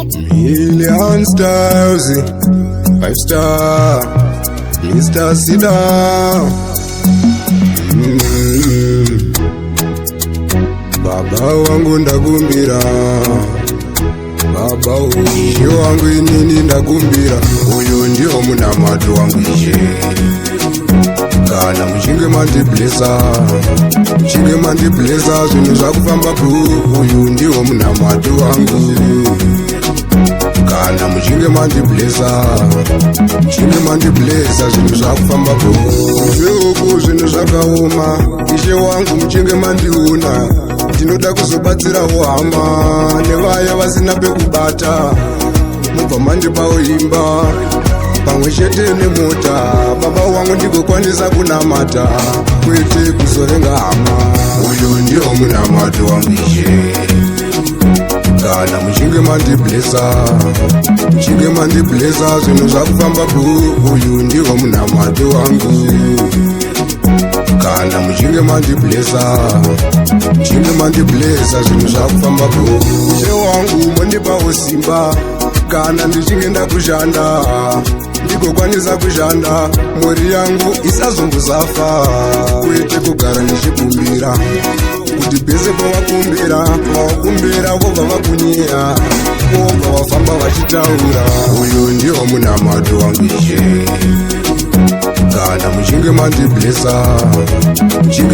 Million stars, 5 star, Mr. Sida. Baba wangu ndakumbira, baba uyo wangu inini ndakumbira, uyu ndio munamatu wangu ishe. Kana muchinge mandiblesa zvinhu zvakufamba ku, uyu ndiwo munamatu wangu. Kana muchinge mandiblesa zvinhu zvakufamba ku, zveuku zvinhu zvakaoma. Ishe wangu muchinge mandiuna, ndinoda kuzobatsirawo hama nevaya vasina pekubata. Mubva mandipawo imba pamwe chete nemota, baba wangu ndigokwanisa kunamata kwete kuzovenga hama. Uyu ndiwo munamatu wangu ishe. Kana muchinge mandiblesa zvinhu zvakufamba ku, uyu ndiwo munamatu wangu. Kana muchinge mandiblesa zvinhu zvakufamba ku, ishe wangu mondipawo simba. Kana ndichinge ndakushanda ndigokwanisa kushanda, mhuri yangu isazombozafa kwete kugara ndichikumbira kuti pese pawakumbira vobva vakunyeya, vobva vafamba vachitaura. Uyu ndiwo munamatu wangu ishe. Kana muchinge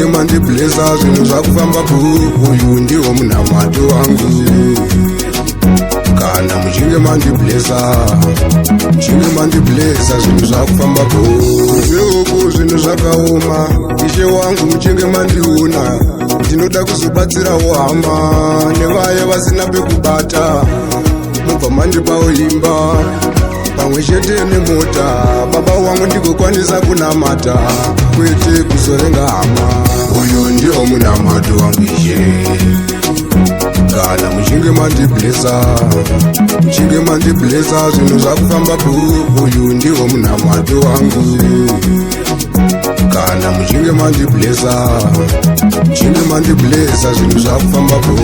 mandiblesa zvinhu zvakufamba ku, uyu ndiwo munamatu wangu. Kana muchinge mandiblesa zvinhu zvakufamba ku, zveuku zvinhu zvakaoma. Ishe wangu muchinge mandiuna, ndinoda kuzobatsirawo hama nevaya vasina pekubata. Mubva mandipawo imba pamwe chete nemota, baba wangu ndigokwanisa kunamata kwete kuzovenga hama. Uyu ndiwo munamatu wangu ishe. Kana muchinge mandiblesa zvinhu zvakufamba ku, uyu ndiwo munamatu wangu. Kana muchinge mandiblesa zvinhu zvakufamba ku.